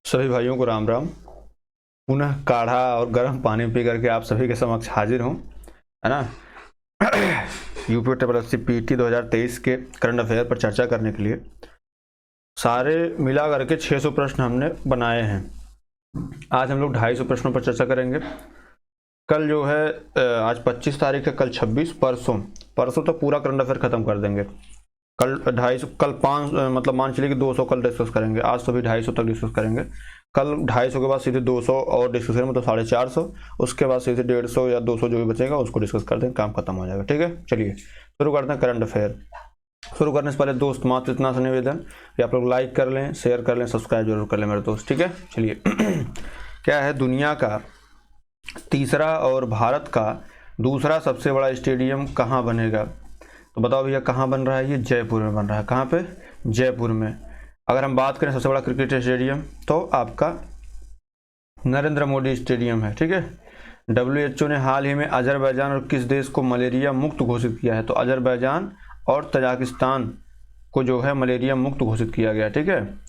सभी भाइयों को राम राम। पुनः काढ़ा और गर्म पानी पी करके आप सभी के समक्ष हाजिर हूँ, है ना। यूपी ट्रिपल पीटी 2023 के करंट अफेयर पर चर्चा करने के लिए सारे मिला करके 600 प्रश्न हमने बनाए हैं। आज हम लोग 250 प्रश्नों पर चर्चा करेंगे। कल जो है आज 25 तारीख है, कल 26, परसों तो पूरा करंट अफेयर खत्म कर देंगे। कल 250, कल 5 मतलब मान चलिए कि 200 कल डिस्कस करेंगे। आज तो भी 250 तक डिस्कस करेंगे। कल 250 के बाद सीधे 200 और डिस्कस करेंगे, मतलब 450। उसके बाद सीधे 150 या 200 जो भी बचेगा उसको डिस्कस कर देंगे, काम खत्म हो जाएगा। ठीक है, चलिए शुरू करते हैं करंट अफेयर। शुरू करने से पहले दोस्त मात्र इतना सा निवेदन कि आप लोग लाइक कर लें, शेयर कर लें, सब्सक्राइब जरूर कर लें मेरे दोस्त। ठीक है, चलिए। क्या है दुनिया का तीसरा और भारत का दूसरा सबसे बड़ा स्टेडियम कहाँ बनेगा? तो बताओ भैया कहाँ बन रहा है? ये जयपुर में बन रहा है। कहाँ पे? जयपुर में। अगर हम बात करें सबसे बड़ा क्रिकेट स्टेडियम तो आपका नरेंद्र मोदी स्टेडियम है। ठीक है। WHO ने हाल ही में अजरबैजान और किस देश को मलेरिया मुक्त घोषित किया है? तो अजरबैजान और तजाकिस्तान को जो है मलेरिया मुक्त घोषित किया गया। ठीक है।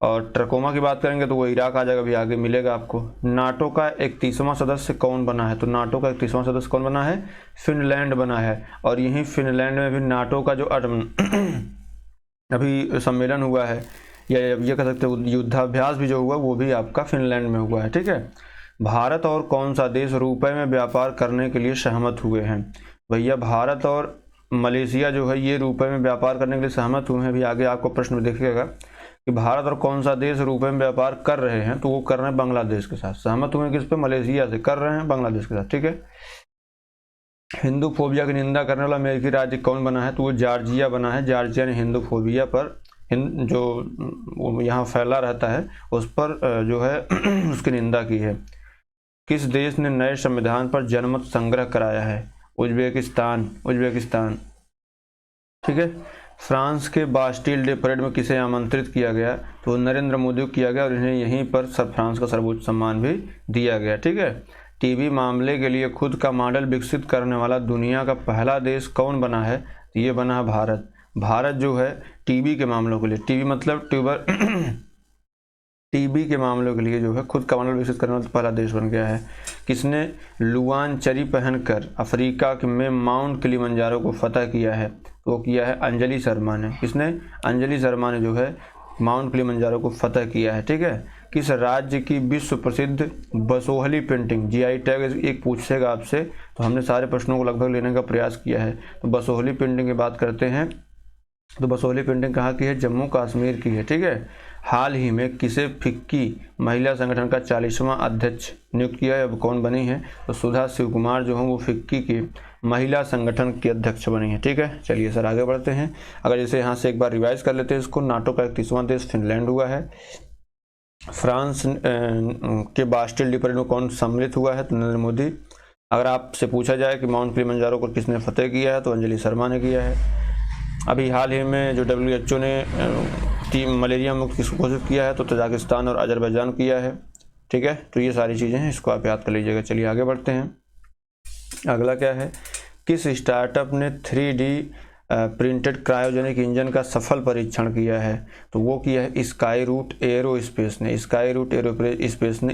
और ट्रकोमा की बात करेंगे तो वो इराक आ जाएगा, भी आगे मिलेगा आपको। नाटो का 31वां सदस्य कौन बना है? तो नाटो का 31वां सदस्य कौन बना है? फिनलैंड बना है। और यही फिनलैंड में भी नाटो का जो अभी सम्मेलन हुआ है, या ये कह सकते हैं युद्धाभ्यास भी जो हुआ वो भी आपका फिनलैंड में हुआ है। ठीक है। भारत और कौन सा देश रुपए में व्यापार करने के लिए सहमत हुए हैं? भैया भारत और मलेशिया जो है ये रुपए में व्यापार करने के लिए सहमत हुए हैं। अभी आगे आपको प्रश्न में देखिएगा कि भारत और कौन सा देश रुपए में व्यापार कर रहे हैं, तो वो कर रहे हैं बांग्लादेश के साथ। सहमत हुए किस पे? मलेशिया से। कर रहे हैं बांग्लादेश के साथ। ठीक है। हिंदू फोबिया की निंदा करने वाला अमेरिकी राज्य कौन बना है? तो वो जॉर्जिया बना है। जॉर्जिया ने हिंदू फोबिया पर जो यहाँ फैला रहता है उस पर जो है उसकी निंदा की है। किस देश ने नए संविधान पर जनमत संग्रह कराया है? उज्बेकिस्तान। ठीक है। फ्रांस के बास्टिल डे परेड में किसे आमंत्रित किया गया? तो नरेंद्र मोदी को किया गया और इन्हें यहीं पर फ्रांस का सर्वोच्च सम्मान भी दिया गया। ठीक है। टीबी मामले के लिए खुद का मॉडल विकसित करने वाला दुनिया का पहला देश कौन बना है? तो ये बना है भारत। भारत जो है टीबी के मामलों के लिए, टीबी मतलब ट्यूबर टीबी के मामलों के लिए जो है खुद का मॉडल विकसित करने वाला पहला देश बन गया है। किसने लुआन चरी पहनकर अफ्रीका में माउंट किलिमंजारो को फतह किया है? तो वो किया है अंजलि शर्मा ने। किसने? अंजलि शर्मा ने जो है माउंट किलिमंजारो को फतह किया है। ठीक है। किस राज्य की विश्व प्रसिद्ध बसोहली पेंटिंग, GI टैग एक पूछेगा आपसे, तो हमने सारे प्रश्नों को लगभग लेने का प्रयास किया है। तो बसोहली पेंटिंग की बात करते हैं तो बसोहली पेंटिंग कहाँ की है? जम्मू कश्मीर की है। ठीक है। हाल ही में किसे फिक्की महिला संगठन का 40वां अध्यक्ष नियुक्त किया है? अब कौन बनी है? तो सुधा शिव कुमार जो है वो फिक्की की महिला संगठन की अध्यक्ष बनी है। ठीक है। चलिए सर आगे बढ़ते हैं। अगर जैसे यहाँ से एक बार रिवाइज कर लेते हैं इसको, नाटो का 31वां देश फिनलैंड हुआ है। फ्रांस के बास्टिल डे परेड में कौन सम्मिलित हुआ है? तो नरेंद्र मोदी। अगर आपसे पूछा जाए कि माउंट किलिमंजारो को किसने फतेह किया है, तो अंजलि शर्मा ने किया है। अभी हाल ही में जो WHO ने मलेरिया मुक्त किसको घोषित किया है? तो तजाकिस्तान और अजरबैजान किया है। ठीक है। तो ये सारी चीज़ें हैं, इसको आप याद कर लीजिएगा। चलिए आगे बढ़ते हैं। अगला क्या है? किस स्टार्टअप ने 3D प्रिंटेड क्रायोजेनिक इंजन का सफल परीक्षण किया है? तो वो किया है स्काई रूट एरोस्पेस ने। स्काई रूट एरोस्पेस ने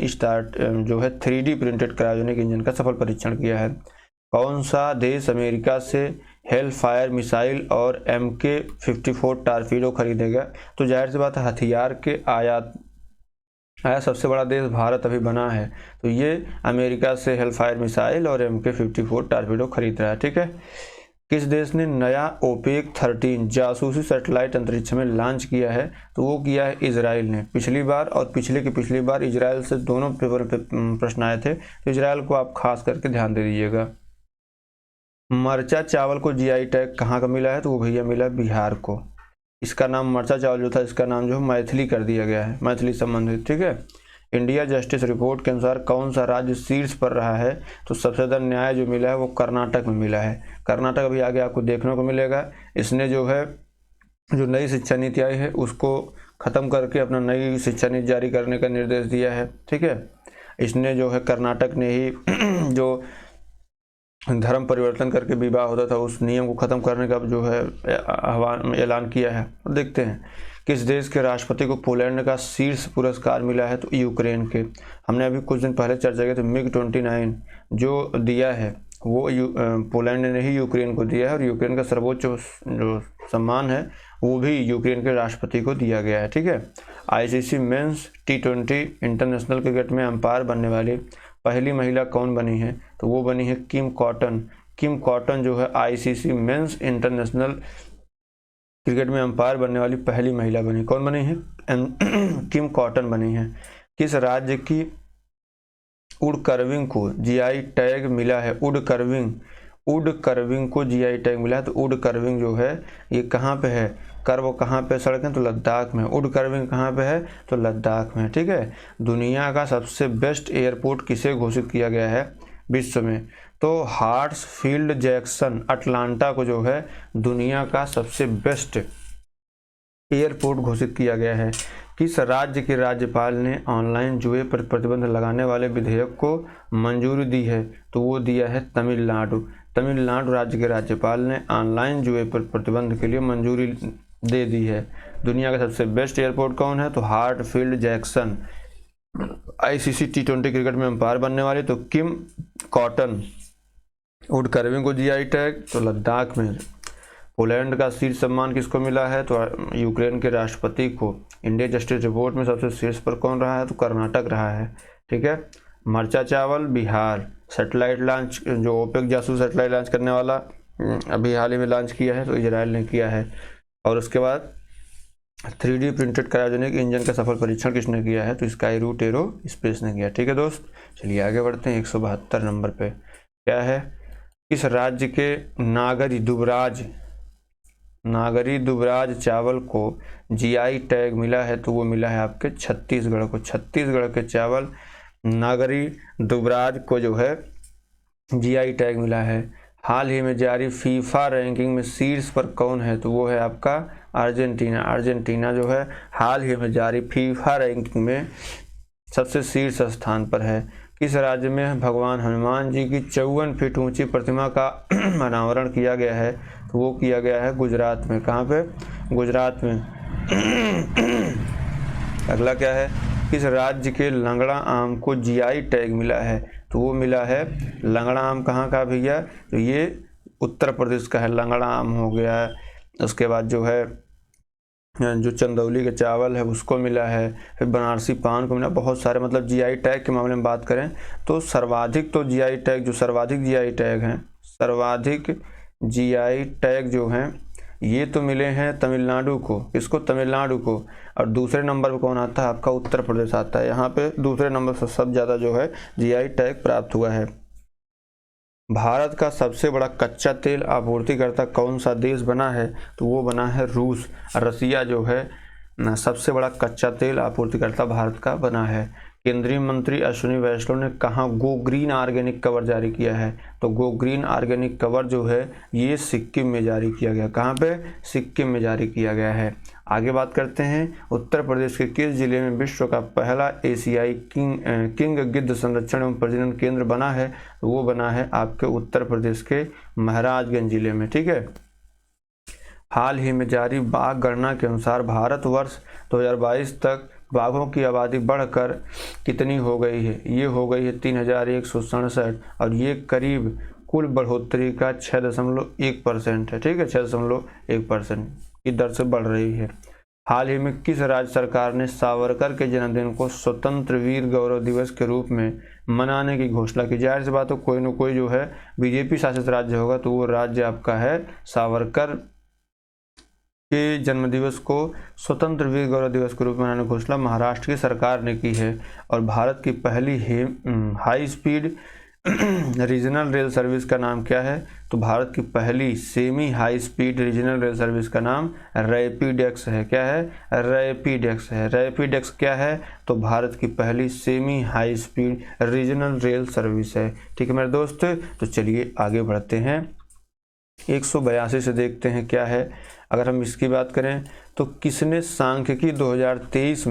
जो है 3D प्रिंटेड क्रायोजेनिक इंजन का सफल परीक्षण किया है। कौन सा देश अमेरिका से हेलफायर मिसाइल और MK-54 टारपीडो खरीदेगा? तो जाहिर सी बात है हथियार के आयात सबसे बड़ा देश भारत अभी बना है, तो ये अमेरिका से हेलफायर मिसाइल और MK-54 टारपीडो खरीद रहा है। ठीक है। किस देश ने नया OPEC 13 जासूसी सैटेलाइट अंतरिक्ष में लॉन्च किया है? तो वो किया है इजराइल ने। पिछली बार और पिछली बार इजराइल से दोनों पेपर पे प्रश्न आए थे, तो इजराइल को आप खास करके ध्यान दे दीजिएगा। मरचा चावल को GI टैग कहाँ का मिला है? तो वो भैया मिला बिहार को। इसका नाम मरचा चावल जो था इसका नाम जो है मैथिली कर दिया गया है, मैथिली संबंधित। ठीक है। इंडिया जस्टिस रिपोर्ट के अनुसार कौन सा राज्य शीर्ष पर रहा है? तो सबसे ज़्यादा न्याय जो मिला है वो कर्नाटक में मिला है। कर्नाटक अभी आगे आपको देखने को मिलेगा। इसने जो है जो नई शिक्षा नीति आई है उसको ख़त्म करके अपना नई शिक्षा नीति जारी करने का निर्देश दिया है। ठीक है। इसने जो है कर्नाटक ने ही जो धर्म परिवर्तन करके विवाह होता था उस नियम को ख़त्म करने का जो है आह्वान ऐलान किया है। देखते हैं किस देश के राष्ट्रपति को पोलैंड का शीर्ष पुरस्कार मिला है? तो यूक्रेन के। हमने अभी कुछ दिन पहले चर्चा की थी, MiG-29 जो दिया है वो पोलैंड ने ही यूक्रेन को दिया है, और यूक्रेन का सर्वोच्च जो सम्मान है वो भी यूक्रेन के राष्ट्रपति को दिया गया है। ठीक है। ICC men's T20 international cricket में अंपायर बनने वाली पहली महिला कौन बनी है? तो वो बनी है किम कॉटन। किम कॉटन जो है ICC मेंस इंटरनेशनल क्रिकेट में अंपायर बनने वाली पहली महिला बनी। कौन बनी है? किम कॉटन बनी है। किस राज्य की वुड कर्विंग को GI टैग मिला है? वुड कर्विंग को GI टैग मिला है। तो वुड कर्विंग जो है ये कहाँ पे है? कर्व कहाँ पे सड़कें? तो लद्दाख में। वुड कर्विंग कहाँ पे है? तो लद्दाख में। ठीक है। दुनिया का सबसे बेस्ट एयरपोर्ट किसे घोषित किया गया है विश्व में? तो हार्ट्सफील्ड जैक्सन अटलांटा को जो है दुनिया का सबसे बेस्ट एयरपोर्ट घोषित किया गया है। किस राज्य के राज्यपाल ने ऑनलाइन जुए पर प्रतिबंध लगाने वाले विधेयक को मंजूरी दी है? तो वो दिया है तमिलनाडु। तमिलनाडु राज्य के राज्यपाल ने ऑनलाइन जुए पर प्रतिबंध के लिए मंजूरी दे दी है। दुनिया का सबसे बेस्ट एयरपोर्ट कौन है? तो हार्टफील्ड जैक्सन। ICC T20 क्रिकेट में अंपायर बनने वाले तो किम कॉटन। वुड कर्विंग को GI टैग तो लद्दाख में। पोलैंड का शीर्ष सम्मान किसको मिला है? तो यूक्रेन के राष्ट्रपति को। इंडिया जस्टिस रिपोर्ट में सबसे शीर्ष पर कौन रहा है? तो कर्नाटक रहा है। ठीक है। मर्चा चावल बिहार। सैटेलाइट लॉन्च जो ओपेक जासूस सैटेलाइट लॉन्च करने वाला अभी हाल ही में लॉन्च किया है तो इजराइल ने किया है। और उसके बाद 3D प्रिंटेड क्रायोजेनिक इंजन का सफल परीक्षण किसने किया है? तो स्काई रूट एरो स्पेस ने किया। ठीक है दोस्त, चलिए आगे बढ़ते हैं। 172 नंबर पे क्या है? किस राज्य के नागरी दुबराज चावल को GI टैग मिला है? तो वो मिला है आपके छत्तीसगढ़ को। छत्तीसगढ़ के चावल नागरी दुबराज को जो है GI टैग मिला है। हाल ही में जारी फीफा रैंकिंग में शीर्ष पर कौन है? तो वो है आपका अर्जेंटीना। अर्जेंटीना जो है हाल ही में जारी फीफा रैंकिंग में सबसे शीर्ष स्थान पर है। किस राज्य में भगवान हनुमान जी की 54 फीट ऊंची प्रतिमा का अनावरण किया गया है? तो वो किया गया है गुजरात में। कहाँ पे? गुजरात में। अगला क्या है? किस राज्य के लंगड़ा आम को GI टैग मिला है? तो वो मिला है लंगड़ा आम कहाँ का भैया? तो ये उत्तर प्रदेश का है। लंगड़ा आम हो गया। उसके बाद जो है जो चंदौली के चावल है उसको मिला है। फिर बनारसी पान को मिला। बहुत सारे मतलब GI टैग के मामले में बात करें तो सर्वाधिक तो GI टैग सर्वाधिक GI टैग जो हैं ये तो मिले हैं तमिलनाडु को। किसको? तमिलनाडु को। और दूसरे नंबर पर कौन आता है? आपका उत्तर प्रदेश आता है। यहाँ पे दूसरे नंबर पर सबसे ज़्यादा जो है GI टैग प्राप्त हुआ है। भारत का सबसे बड़ा कच्चा तेल आपूर्तिकर्ता कौन सा देश बना है? तो वो बना है रूस। रसिया जो है सबसे बड़ा कच्चा तेल आपूर्तिकर्ता भारत का बना है। केंद्रीय मंत्री अश्विनी वैष्णव ने कहाँ गो ग्रीन ऑर्गेनिक कवर जारी किया है? तो गो ग्रीन ऑर्गेनिक कवर जो है ये सिक्किम में जारी किया गया। कहाँ पे? सिक्किम में जारी किया गया है। आगे बात करते हैं। उत्तर प्रदेश के किस जिले में विश्व का पहला एशियाई किंग गिद्ध संरक्षण एवं प्रजनन केंद्र बना है? तो वो बना है आपके उत्तर प्रदेश के महाराजगंज जिले में। ठीक है। हाल ही में जारी बाघ गणना के अनुसार भारतवर्ष 2022 तक बाघों की आबादी बढ़कर कितनी हो गई है? ये हो गई है 3167 और ये करीब कुल बढ़ोतरी का 6.1% है। ठीक है, 6.1% की दर से बढ़ रही है। हाल ही में किस राज्य सरकार ने सावरकर के जन्मदिन को स्वतंत्र वीर गौरव दिवस के रूप में मनाने की घोषणा की? जाहिर सी बात हो कोई न कोई जो है बीजेपी शासित राज्य होगा तो वो राज्य आपका है सावरकर के जन्मदिवस को स्वतंत्र वीर गौरव दिवस के रूप में मनाने की घोषणा महाराष्ट्र की सरकार ने की है। और भारत की पहली high speed regional rail service का नाम क्या है? तो भारत की पहली semi high speed regional rail service का नाम रैपिडेक्स है। क्या है? रैपिडेक्स है। रैपिडेक्स क्या है? तो भारत की पहली semi high speed regional rail service है। ठीक है मेरे दोस्त, तो चलिए आगे बढ़ते हैं। 182 से देखते हैं क्या है। अगर हम इसकी बात करें तो किसने सांख्यिकी 2023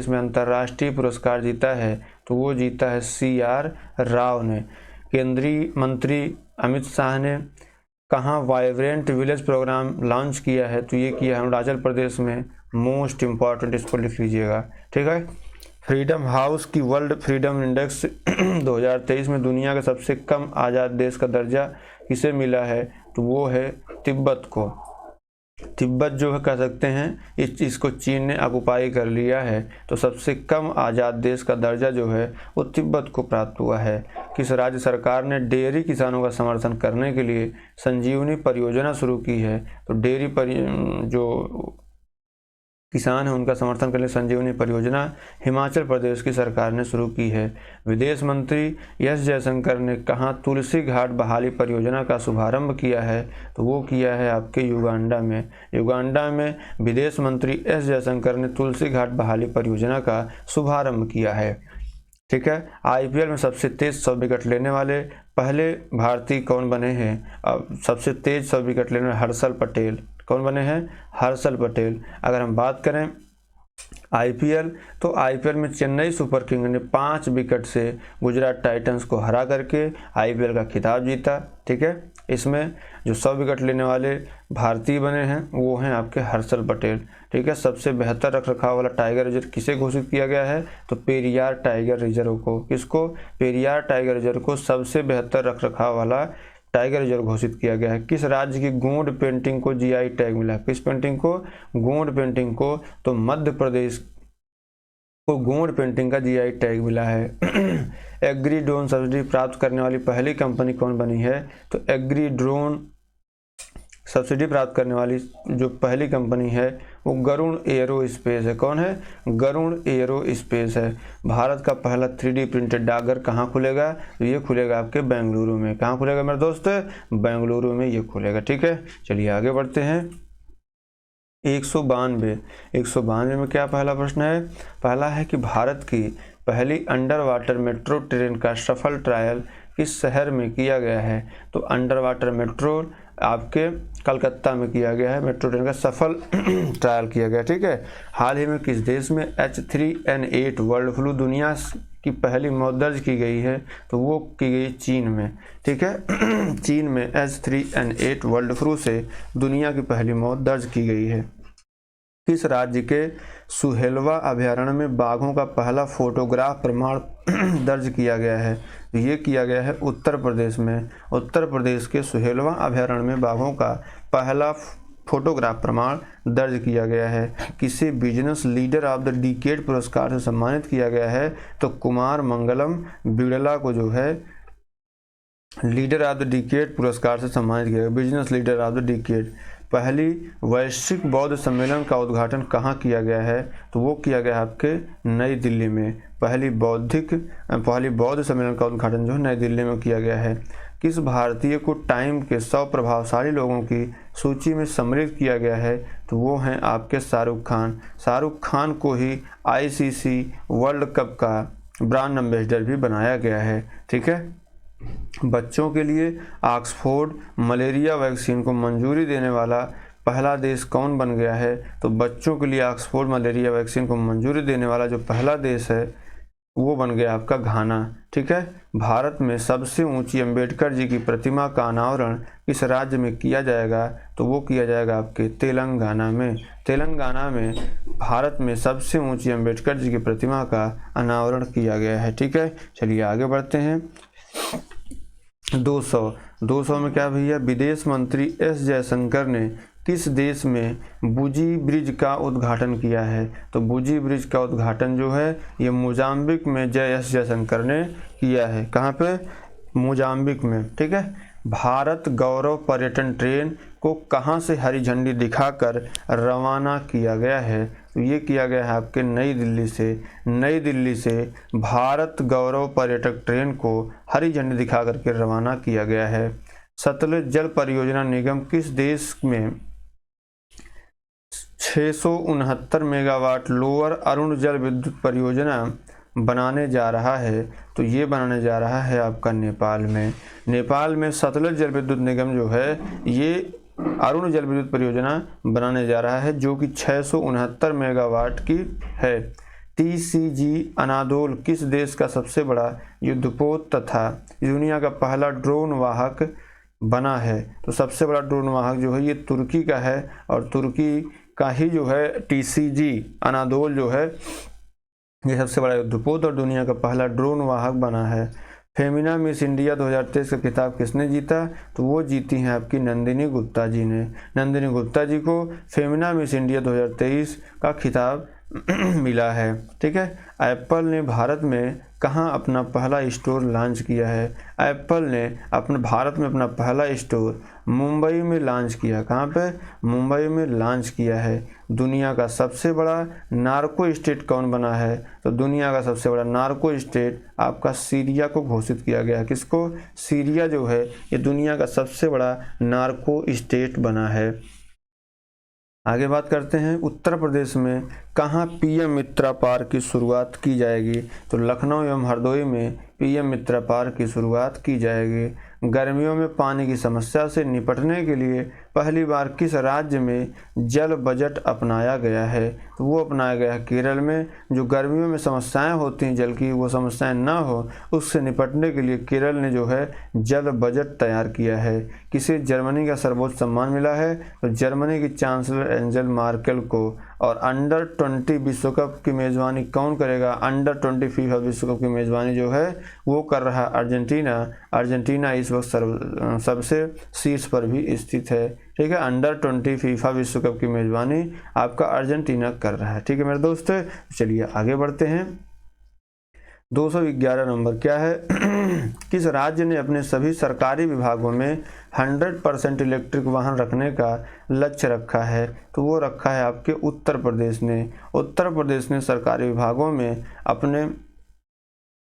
में अंतर्राष्ट्रीय पुरस्कार जीता है? तो वो जीता है CR राव ने। केंद्रीय मंत्री अमित शाह ने कहाँ वाइब्रेंट विलेज प्रोग्राम लॉन्च किया है, तो ये किया है अरुणाचल प्रदेश में। मोस्ट इम्पॉर्टेंट, इसको लिख लीजिएगा, ठीक है। फ्रीडम हाउस की वर्ल्ड फ्रीडम इंडेक्स 2023 में दुनिया का सबसे कम आज़ाद देश का दर्जा किसे मिला है, तो वो है तिब्बत को। तिब्बत जो है कह सकते हैं इस चीज़ को चीन ने ऑक्युपाई कर लिया है, तो सबसे कम आज़ाद देश का दर्जा जो है वो तिब्बत को प्राप्त हुआ है। किस राज्य सरकार ने डेयरी किसानों का समर्थन करने के लिए संजीवनी परियोजना शुरू की है, तो डेयरी जो किसान है उनका समर्थन करने संजीवनी परियोजना हिमाचल प्रदेश की सरकार ने शुरू की है। विदेश मंत्री एस जयशंकर ने कहाँ तुलसी घाट बहाली परियोजना का शुभारंभ किया है, तो वो किया है आपके युगांडा में। युगांडा में विदेश मंत्री एस जयशंकर ने तुलसी घाट बहाली परियोजना का शुभारंभ किया है, ठीक है। आईपीएल में सबसे तेज 100 विकेट लेने वाले पहले भारतीय कौन बने हैं? अब सबसे तेज 100 विकेट लेने वाले हर्षल पटेल। कौन बने हैं? हर्षल पटेल। अगर हम बात करें आईपीएल, तो आईपीएल में चेन्नई सुपर किंग ने 5 विकेट से गुजरात टाइटंस को हरा करके आईपीएल का खिताब जीता, ठीक है। इसमें जो 100 विकेट लेने वाले भारतीय बने हैं वो हैं आपके हर्षल पटेल, ठीक है। सबसे बेहतर रखरखाव वाला टाइगर रिजर्व किसे घोषित किया गया है, तो पेरियार टाइगर रिजर्व को। किसको? पेरियार टाइगर रिजर्व को सबसे बेहतर रखरखाव वाला टाइगर रिजर्व घोषित किया गया है। किस राज्य की गोंड पेंटिंग को जीआई टैग मिला है? किस पेंटिंग को? गोंड पेंटिंग को। तो मध्य प्रदेश को गोंड पेंटिंग का जीआई टैग मिला है। एग्री ड्रोन सब्सिडी प्राप्त करने वाली पहली कंपनी कौन बनी है, तो एग्री ड्रोन सब्सिडी प्राप्त करने वाली जो पहली कंपनी है वो गरुड़ एयरो स्पेस है। कौन है? गरुड़ एयरो स्पेस है। भारत का पहला 3D प्रिंटेड डाकघर कहाँ खुलेगा, तो ये खुलेगा आपके बेंगलुरु में। कहाँ खुलेगा मेरे दोस्त? बेंगलुरु में ये खुलेगा, ठीक है। चलिए आगे बढ़ते हैं। 192 में क्या पहला प्रश्न है? पहला है कि भारत की पहली अंडर वाटर मेट्रो ट्रेन का सफल ट्रायल किस शहर में किया गया है, तो अंडर वाटर मेट्रो आपके कलकत्ता में किया गया है। मेट्रो ट्रेन का सफल ट्रायल किया गया, ठीक है। हाल ही में किस देश में H3N8 वर्ल्ड फ्लू दुनिया की पहली मौत दर्ज की गई है, तो वो की गई चीन में, ठीक है। चीन में H3N8 वर्ल्ड फ्लू से दुनिया की पहली मौत दर्ज की गई है। किस राज्य के सुहेलवा अभयारण्य में बाघों का पहला फोटोग्राफ प्रमाण दर्ज किया गया है, तो ये किया गया है उत्तर प्रदेश में। उत्तर प्रदेश के सुहेलवा अभयारण्य में बाघों का पहला फोटोग्राफ प्रमाण दर्ज किया गया है। किसे business leader of the decade पुरस्कार से सम्मानित किया गया है, तो कुमार मंगलम बिड़ला को जो है लीडर ऑफ द डिकेड पुरस्कार से सम्मानित किया गया, business leader of the decade. पहली वैश्विक बौद्ध सम्मेलन का उद्घाटन कहाँ किया गया है, तो वो किया गया है आपके नई दिल्ली में। पहली बौद्ध सम्मेलन का उद्घाटन जो है नई दिल्ली में किया गया है। किस भारतीय को टाइम के 100 प्रभावशाली लोगों की सूची में सम्मिलित किया गया है, तो वो हैं आपके शाहरुख खान। शाहरुख खान को ही ICC वर्ल्ड कप का ब्रांड एम्बेसडर भी बनाया गया है, ठीक है। बच्चों के लिए ऑक्सफोर्ड मलेरिया वैक्सीन को मंजूरी देने वाला पहला देश कौन बन गया है, तो बच्चों के लिए ऑक्सफोर्ड मलेरिया वैक्सीन को मंजूरी देने वाला जो पहला देश है वो बन गया आपका घाना, ठीक है। भारत में सबसे ऊंची अंबेडकर जी की प्रतिमा का अनावरण किस राज्य में किया जाएगा, तो वो किया जाएगा आपके तेलंगाना में। तेलंगाना में भारत में सबसे ऊंची अंबेडकर जी की प्रतिमा का अनावरण किया गया है, ठीक है। चलिए आगे बढ़ते हैं। 200 में क्या भैया? विदेश मंत्री एस जयशंकर ने किस देश में बुजी ब्रिज का उद्घाटन किया है, तो बुजी ब्रिज का उद्घाटन जो है ये मोजाम्बिक में एस जयशंकर ने किया है। कहाँ पे? मोजाम्बिक में, ठीक है। भारत गौरव पर्यटन ट्रेन को कहाँ से हरी झंडी दिखाकर रवाना किया गया है, तो ये किया गया है आपके नई दिल्ली से। नई दिल्ली से भारत गौरव पर्यटक ट्रेन को हरी झंडी दिखा करके रवाना किया गया है। सतलुज जल परियोजना निगम किस देश में 669 मेगावाट लोअर अरुण जल विद्युत परियोजना बनाने जा रहा है, तो ये बनाने जा रहा है आपका नेपाल में। नेपाल में सतलुज जल विद्युत निगम जो है ये अरुण जल विद्युत परियोजना बनाने जा रहा है जो कि 669 मेगावाट की है। TCG अनादोल किस देश का सबसे बड़ा युद्धपोत तथा दुनिया का पहला ड्रोन वाहक बना है। तो सबसे बड़ा ड्रोन वाहक जो है ये तुर्की का है, और तुर्की का ही जो है TCG अनादोल जो है ये सबसे बड़ा युद्धपोत और दुनिया का पहला ड्रोन वाहक बना है। फेमिना मिस इंडिया 2023 का खिताब किसने जीता? तो वो जीती हैं आपकी नंदिनी गुप्ता जी ने। नंदिनी गुप्ता जी को फेमिना मिस इंडिया 2023 का खिताब मिला है। ठीक है। एप्पल ने भारत में कहाँ अपना पहला स्टोर लॉन्च किया है? एप्पल ने अपने भारत में अपना पहला स्टोर मुंबई में लॉन्च किया। कहाँ पे? मुंबई में लॉन्च किया है। दुनिया का सबसे बड़ा नार्को स्टेट कौन बना है? तो दुनिया का सबसे बड़ा नार्को स्टेट आपका सीरिया को घोषित किया गया। किसको? सीरिया जो है ये दुनिया का सबसे बड़ा नार्को स्टेट बना है। आगे बात करते हैं, उत्तर प्रदेश में कहाँ PM मित्रा पार्क की शुरुआत की जाएगी? तो लखनऊ एवं हरदोई में PM मित्रा पार्क की शुरुआत की जाएगी। गर्मियों में पानी की समस्या से निपटने के लिए पहली बार किस राज्य में जल बजट अपनाया गया है? तो वो अपनाया गया है केरल में। जो गर्मियों में समस्याएं होती हैं जल की, वो समस्याएं ना हो उससे निपटने के लिए केरल ने जो है जल बजट तैयार किया है। किसे जर्मनी का सर्वोच्च सम्मान मिला है? तो जर्मनी की चांसलर एंजेला मार्केल को। और अंडर 20 विश्व कप की मेज़बानी कौन करेगा? अंडर 20 फीफा विश्व कप की मेज़बानी जो है वो कर रहा है अर्जेंटीना। अर्जेंटीना इस वक्त सबसे शीर्ष पर भी स्थित है। ठीक है। अंडर 20 फीफा विश्व कप की मेज़बानी आपका अर्जेंटीना कर रहा है। ठीक है मेरे दोस्त, चलिए आगे बढ़ते हैं। 211 नंबर क्या है? किस राज्य ने अपने सभी सरकारी विभागों में 100% इलेक्ट्रिक वाहन रखने का लक्ष्य रखा है? तो वो रखा है आपके उत्तर प्रदेश ने। उत्तर प्रदेश ने सरकारी विभागों में अपने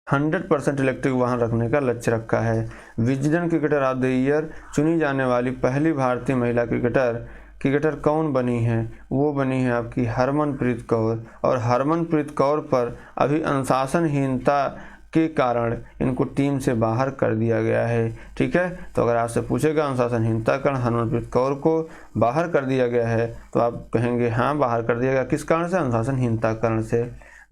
100% इलेक्ट्रिक वाहन रखने का लक्ष्य रखा है। Wisden cricketer of the year चुनी जाने वाली पहली भारतीय महिला क्रिकेटर कौन बनी है? वो बनी है आपकी हरमनप्रीत कौर। और हरमनप्रीत कौर पर अभी अनुशासनहीनता के कारण इनको टीम से बाहर कर दिया गया है। ठीक है। तो अगर आपसे पूछेगा अनुशासनहीनता कारण हरमनप्रीत कौर को बाहर कर दिया गया है तो आप कहेंगे हाँ बाहर कर दिया गया। किस कारण से? अनुशासनहीनता कारण से।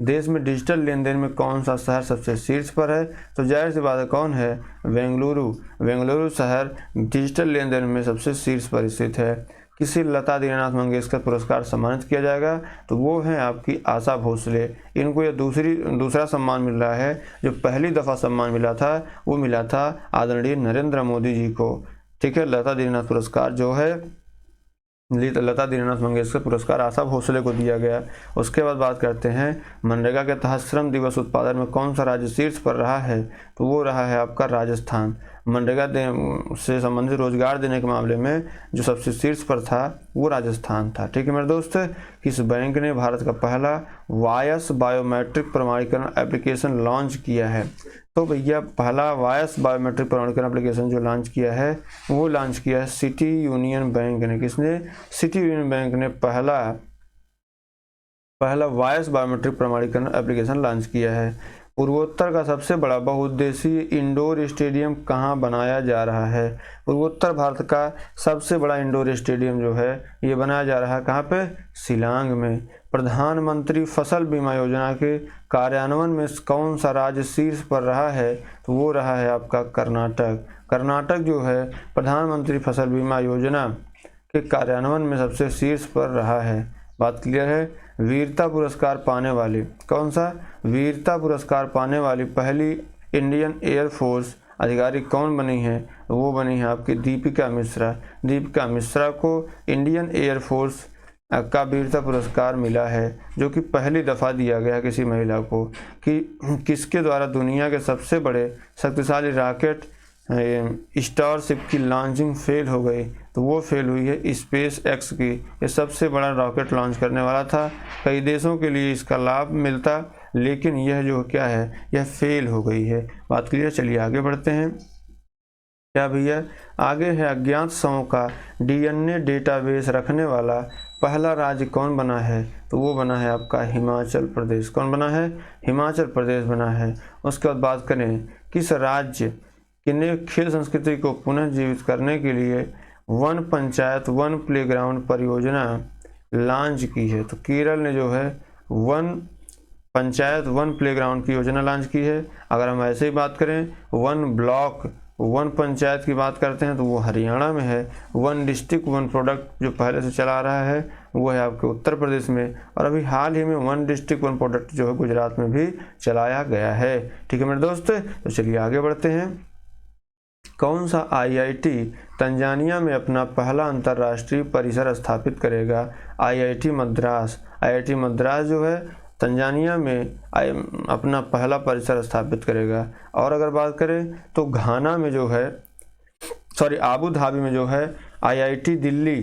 देश में डिजिटल लेन देन में कौन सा शहर सबसे शीर्ष पर है? तो जाहिर सी बात है कौन है? बेंगलुरु। बेंगलुरु शहर डिजिटल लेन देन में सबसे शीर्ष पर स्थित है। किसी लता दीनानाथ मंगेशकर पुरस्कार सम्मानित किया जाएगा? तो वो है आपकी आशा भोसले। इनको ये दूसरा सम्मान मिल रहा है। जो पहली दफ़ा सम्मान मिला था वो मिला था आदरणीय नरेंद्र मोदी जी को। ठीक है। लता दीनानाथ पुरस्कार जो है लता दीनानाथ मंगेशकर पुरस्कार आशा भोसले को दिया गया। उसके बाद बात करते हैं मनरेगा के तहत श्रम दिवस उत्पादन में कौन सा राज्य शीर्ष पर रहा है? तो वो रहा है आपका राजस्थान। मनरेगा से संबंधित रोजगार देने के मामले में जो सबसे शीर्ष पर था वो राजस्थान था। ठीक है मेरे दोस्त, किस बैंक ने भारत का पहला वायस बायोमेट्रिक प्रमाणीकरण एप्लीकेशन लॉन्च किया है? तो भैया पहला वायस बायोमेट्रिक प्रमाणीकरण एप्लीकेशन जो लॉन्च किया है वो लॉन्च किया है सिटी यूनियन बैंक ने। किसने? सिटी यूनियन बैंक ने पहला वायस बायोमेट्रिक प्रमाणीकरण एप्लीकेशन लॉन्च किया है। पूर्वोत्तर का सबसे बड़ा बहुउद्देशीय इंडोर स्टेडियम कहाँ बनाया जा रहा है? पूर्वोत्तर भारत का सबसे बड़ा इंडोर स्टेडियम जो है ये बनाया जा रहा है कहाँ पे? शिलांग में। प्रधानमंत्री फसल बीमा योजना के कार्यान्वयन में कौन सा राज्य शीर्ष पर रहा है? तो वो रहा है आपका कर्नाटक। कर्नाटक जो है प्रधानमंत्री फसल बीमा योजना के कार्यान्वयन में सबसे शीर्ष पर रहा है। बात क्लियर है? वीरता पुरस्कार पाने वाली कौन सा? वीरता पुरस्कार पाने वाली पहली इंडियन एयरफोर्स अधिकारी कौन बनी है? वो बनी है आपकी दीपिका मिश्रा। दीपिका मिश्रा को इंडियन एयरफोर्स का वीरता पुरस्कार मिला है जो कि पहली दफ़ा दिया गया किसी महिला को। कि किसके द्वारा दुनिया के सबसे बड़े शक्तिशाली रॉकेट स्टारशिप की लॉन्चिंग फेल हो गई? तो वो फेल हुई है स्पेस एक्स की। ये सबसे बड़ा रॉकेट लॉन्च करने वाला था, कई देशों के लिए इसका लाभ मिलता, लेकिन यह जो क्या है यह फेल हो गई है। बात क्लियर? चलिए आगे बढ़ते हैं। क्या भैया आगे है अज्ञात शवों का DNA डेटाबेस रखने वाला पहला राज्य कौन बना है? तो वो बना है आपका हिमाचल प्रदेश। कौन बना है? हिमाचल प्रदेश बना है। उसके बाद बात करें किस राज्य ने खेल संस्कृति को पुनः जीवित करने के लिए वन पंचायत वन प्लेग्राउंड परियोजना लॉन्च की है? तो केरल ने जो है वन पंचायत वन प्लेग्राउंड की योजना लॉन्च की है। अगर हम ऐसे ही बात करें वन ब्लॉक वन पंचायत की बात करते हैं तो वो हरियाणा में है। वन डिस्ट्रिक्ट वन प्रोडक्ट जो पहले से चला रहा है वो है आपके उत्तर प्रदेश में। और अभी हाल ही में वन डिस्ट्रिक्ट वन प्रोडक्ट जो है गुजरात में भी चलाया गया है। ठीक है मेरे दोस्त, तो चलिए आगे बढ़ते हैं। कौन सा आईआईटी तंजानिया में अपना पहला अंतर्राष्ट्रीय परिसर स्थापित करेगा? आईआईटी मद्रास। आईआईटी मद्रास जो है तंजानिया में अपना पहला परिसर स्थापित करेगा। और अगर बात करें तो घाना में जो है आबू धाबी में जो है आईआईटी दिल्ली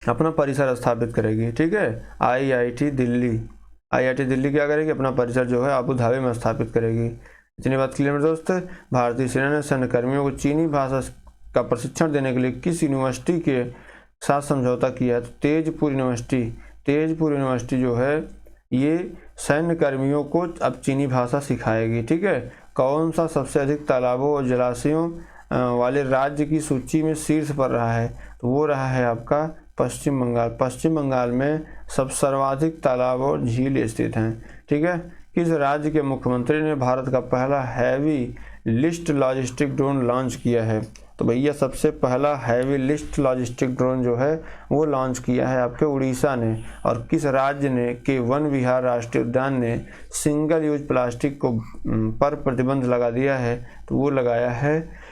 अपना परिसर स्थापित करेगी। ठीक है, आईआईटी दिल्ली क्या करेगी? अपना परिसर जो है आबू धाबी में स्थापित करेगी। इतनी बात क्लियर मेरे दोस्त। भारतीय सेना ने सैन्य कर्मियों को चीनी भाषा का प्रशिक्षण देने के लिए किस यूनिवर्सिटी के साथ समझौता किया है? तो तेजपुर यूनिवर्सिटी जो है ये सैन्य कर्मियों को अब चीनी भाषा सिखाएगी। ठीक है। कौन सा सबसे अधिक तालाबों और जलाशयों वाले राज्य की सूची में शीर्ष पर रहा है? तो वो रहा है आपका पश्चिम बंगाल में सब सर्वाधिक तालाब और झील स्थित हैं। ठीक है। किस राज्य के मुख्यमंत्री ने भारत का पहला heavy lift logistic drone launch किया है? तो भैया सबसे पहला हैवी लिफ्ट लॉजिस्टिक ड्रोन जो है वो लॉन्च किया है आपके उड़ीसा ने। और किस राज्य ने के वन विहार राष्ट्रीय उद्यान ने सिंगल यूज प्लास्टिक को पर प्रतिबंध लगा दिया है? तो वो लगाया है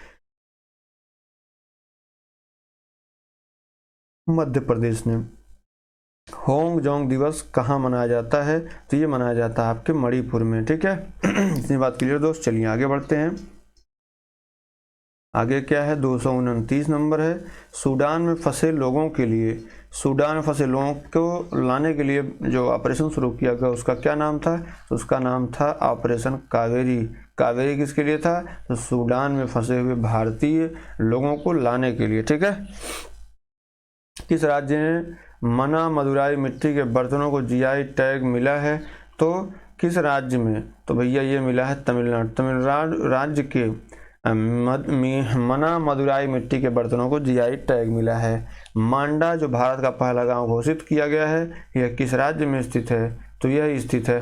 मध्य प्रदेश ने। होंग जोंग दिवस कहाँ मनाया जाता है? तो ये मनाया जाता है आपके मणिपुर में। ठीक है। इतनी बात क्लियर दोस्त। चलिए आगे बढ़ते हैं। आगे क्या है? 229 नंबर है। सूडान में फंसे लोगों को लाने के लिए जो ऑपरेशन शुरू किया गया उसका क्या नाम था? तो उसका नाम था ऑपरेशन कावेरी। कावेरी किसके लिए था? तो सूडान में फंसे हुए भारतीय लोगों को लाने के लिए। ठीक है। किस राज्य ने मना मदुराई मिट्टी के बर्तनों को जीआई टैग मिला है? तो किस राज्य में? तो भैया ये मिला है तमिलनाडु राज्य के मना मदुराई मिट्टी के बर्तनों को जीआई टैग मिला है। मांडा जो भारत का पहला गांव घोषित किया गया है यह किस राज्य में स्थित है? तो यह स्थित है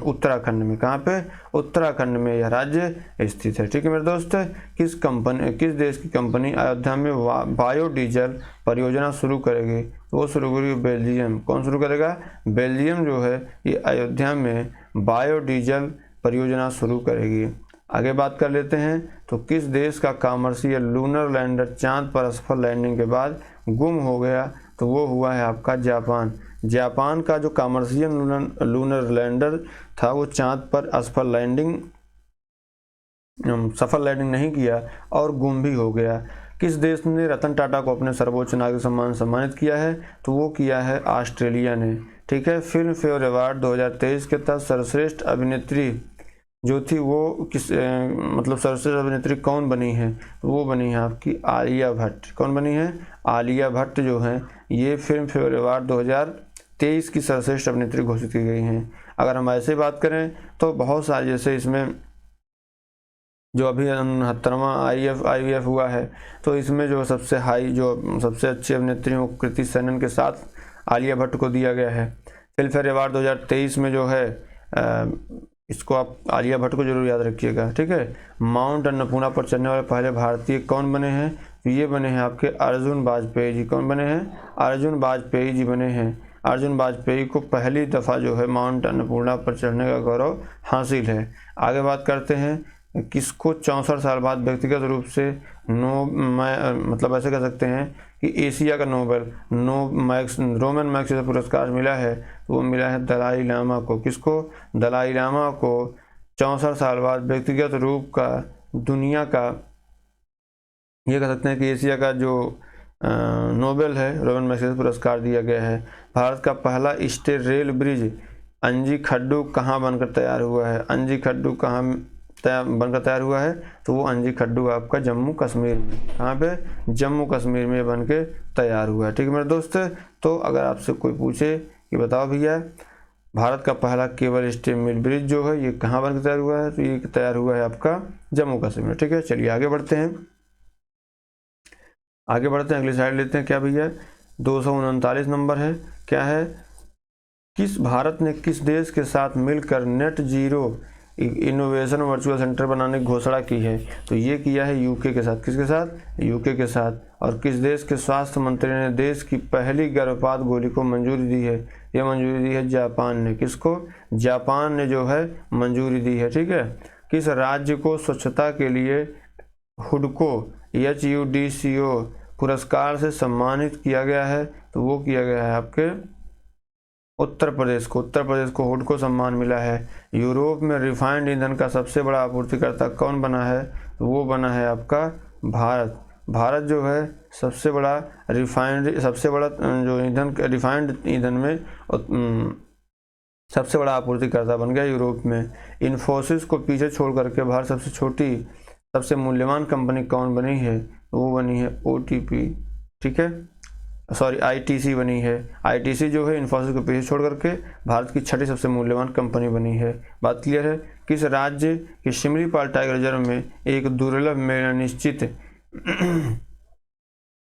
उत्तराखंड में। कहाँ पे? उत्तराखंड में यह राज्य स्थित है। ठीक है मेरे दोस्त। किस देश की कंपनी अयोध्या में बायोडीजल परियोजना शुरू करेगी? तो वो शुरू करेगी बेल्जियम। कौन शुरू करेगा? बेल्जियम जो है ये अयोध्या में बायोडीजल परियोजना शुरू करेगी। आगे बात कर लेते हैं। तो किस देश का कॉमर्शियल लूनर लैंडर चांद पर असफल लैंडिंग के बाद गुम हो गया? तो वो हुआ है आपका जापान का जो कॉमर्शियल लूनर लैंडर था वो चांद पर सफल लैंडिंग नहीं किया और गुम भी हो गया। किस देश ने रतन टाटा को अपने सर्वोच्च नागरिक सम्मान सम्मानित किया है? तो वो किया है ऑस्ट्रेलिया ने। ठीक है। फिल्म फेयर अवार्ड 2023 के तहत सर्वश्रेष्ठ अभिनेत्री जो थी वो सर्वश्रेष्ठ अभिनेत्री कौन बनी है? तो वो बनी है आपकी आलिया भट्ट। कौन बनी है? आलिया भट्ट जो है ये फिल्म फेयर अवार्ड 2023 की सर्वश्रेष्ठ अभिनेत्री घोषित की गई हैं। अगर हम ऐसे बात करें तो बहुत सारे, जैसे इसमें जो अभी 69वां IIF हुआ है तो इसमें जो सबसे अच्छी अभिनेत्री हो कृति सेनन के साथ आलिया भट्ट को दिया गया है। फिल्म फेयर अवार्ड 2023 में जो है इसको आप आलिया भट्ट को जरूर याद रखिएगा। ठीक है। माउंट अन्नपूर्णा पर चढ़ने वाले पहले भारतीय कौन बने हैं? तो ये बने हैं आपके अर्जुन वाजपेयी जी। कौन बने हैं? अर्जुन वाजपेयी जी बने हैं। अर्जुन वाजपेयी को पहली दफ़ा जो है माउंट अन्नपूर्णा पर चढ़ने का गौरव हासिल है। आगे बात करते हैं। किसको 64 साल बाद व्यक्तिगत रूप से ऐसे कह सकते हैं कि एशिया का रोमन मैग्सेसे पुरस्कार मिला है? तो वो मिला है दलाई लामा को। किसको? दलाई लामा को 64 साल बाद व्यक्तिगत रूप का दुनिया का, ये कह सकते हैं कि एशिया का जो नोबेल है रोमन मैग्सेसे पुरस्कार दिया गया है। भारत का पहला स्टेट रेल ब्रिज अंजी खड्डू कहाँ बनकर तैयार हुआ है? अंजी खड्डू कहाँ बनकर तैयार हुआ है? तो वो अंजी खड्डू आपका जम्मू कश्मीर में। कहाँ पे? जम्मू कश्मीर में बन के तैयार हुआ है। ठीक है मेरे दोस्त। तो अगर आपसे कोई पूछे कि बताओ भैया भारत का पहला केबल स्टील मिल ब्रिज जो है ये कहाँ बनकर तैयार हुआ है? तो ये तैयार हुआ है आपका जम्मू कश्मीर। ठीक है। चलिए आगे बढ़ते हैं। अगली साइड लेते हैं। क्या भैया? 239 नंबर है। क्या है? भारत ने किस देश के साथ मिलकर net zero innovation virtual centre बनाने की घोषणा की है, तो ये किया है यूके के साथ। किसके साथ? यूके के साथ। और किस देश के स्वास्थ्य मंत्री ने देश की पहली गर्भपात गोली को मंजूरी दी है? ये मंजूरी दी है जापान ने। किसको? जापान ने जो है मंजूरी दी है, ठीक है। किस राज्य को स्वच्छता के लिए हुडको HUDCO पुरस्कार से सम्मानित किया गया है? तो वो किया गया है आपके उत्तर प्रदेश को। उत्तर प्रदेश को हुडको सम्मान मिला है। यूरोप में रिफाइंड ईंधन का सबसे बड़ा आपूर्तिकर्ता कौन बना है? तो वो बना है आपका भारत। भारत जो है सबसे बड़ा जो ईंधन रिफाइंड ईंधन में सबसे बड़ा आपूर्तिकर्ता बन गया यूरोप में। इन्फोसिस को पीछे छोड़ करके भारत सबसे छोटी सबसे मूल्यवान कंपनी कौन बनी है? वो बनी है OTP, ठीक है, सॉरी ITC बनी है। ITC जो है इन्फोसिस को पीछे छोड़ करके भारत की छठी सबसे मूल्यवान कंपनी बनी है। बात क्लियर है? किस राज्य के शिमलीपाल टाइगर रिजर्व में एक दुर्लभ निश्चित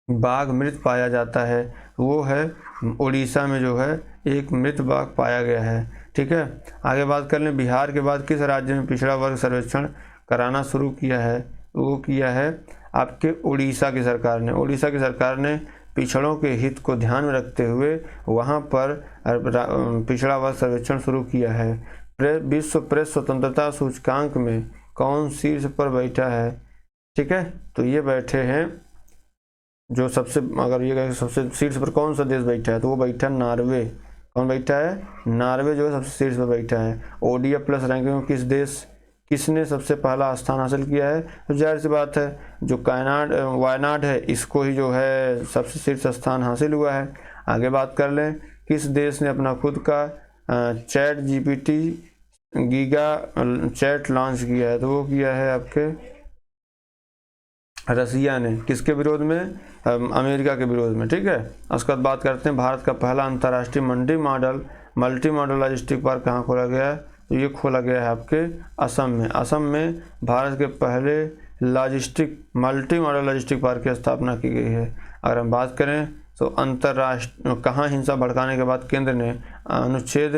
बाघ मृत पाया जाता है? वो है उड़ीसा में जो है एक मृत बाघ पाया गया है, ठीक है। आगे बात कर लें, बिहार के बाद किस राज्य में पिछड़ा वर्ग सर्वेक्षण कराना शुरू किया है? वो किया है आपके उड़ीसा की सरकार ने। उड़ीसा की सरकार ने पिछड़ों के हित को ध्यान में रखते हुए वहाँ पर पिछड़ा वर्ग सर्वेक्षण शुरू किया है। विश्व प्रेस स्वतंत्रता सूचकांक में कौन शीर्ष पर बैठा है? ठीक है, तो ये बैठे हैं जो सबसे, अगर ये कहें सबसे शीर्ष पर कौन सा देश बैठा है तो वो बैठा है नॉर्वे। कौन बैठा है? नॉर्वे जो है सबसे शीर्ष पर बैठा है। ODF+ रैंकिंग में किसने सबसे पहला स्थान हासिल किया है? तो जाहिर सी बात है जो वायनाड है इसको ही जो है सबसे शीर्ष स्थान हासिल हुआ है। आगे बात कर लें, किस देश ने अपना खुद का ChatGPT गीगा चैट लॉन्च किया है? तो वो किया है आपके रसिया ने। किसके विरोध में? अमेरिका के विरोध में, ठीक है। उसके बाद बात करते हैं भारत का पहला अंतर्राष्ट्रीय मल्टी मॉडल लॉजिस्टिक पार्क कहाँ खोला गया है? तो ये खोला गया है आपके असम में। असम में भारत के पहले मल्टी मॉडल लॉजिस्टिक पार्क की स्थापना की गई है। अगर हम बात करें तो कहाँ हिंसा भड़काने के बाद केंद्र ने अनुच्छेद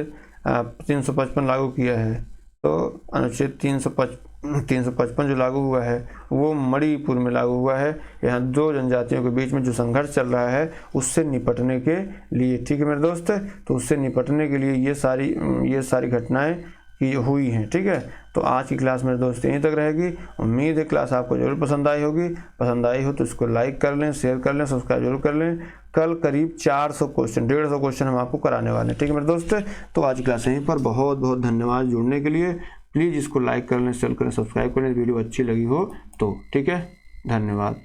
355 लागू किया है? तो अनुच्छेद 355 जो लागू हुआ है वो मणिपुर में लागू हुआ है। यहाँ दो जनजातियों के बीच में जो संघर्ष चल रहा है उससे निपटने के लिए, ठीक है मेरे दोस्त। तो उससे निपटने के लिए ये सारी घटनाएं की हुई हैं, ठीक है। तो आज की क्लास मेरे दोस्त यहीं तक रहेगी। उम्मीद है क्लास आपको जरूर पसंद आई होगी। पसंद आई हो तो इसको लाइक कर लें, शेयर कर लें, सब्सक्राइब जरूर कर लें। कल करीब 400 क्वेश्चन 150 क्वेश्चन हम आपको कराने वाले हैं, ठीक है मेरे दोस्त। तो आज की क्लास यहीं पर। बहुत बहुत धन्यवाद जुड़ने के लिए। प्लीज़ इसको लाइक कर लें, शेयर करें, सब्सक्राइब करें। वीडियो अच्छी लगी हो तो, ठीक है। धन्यवाद।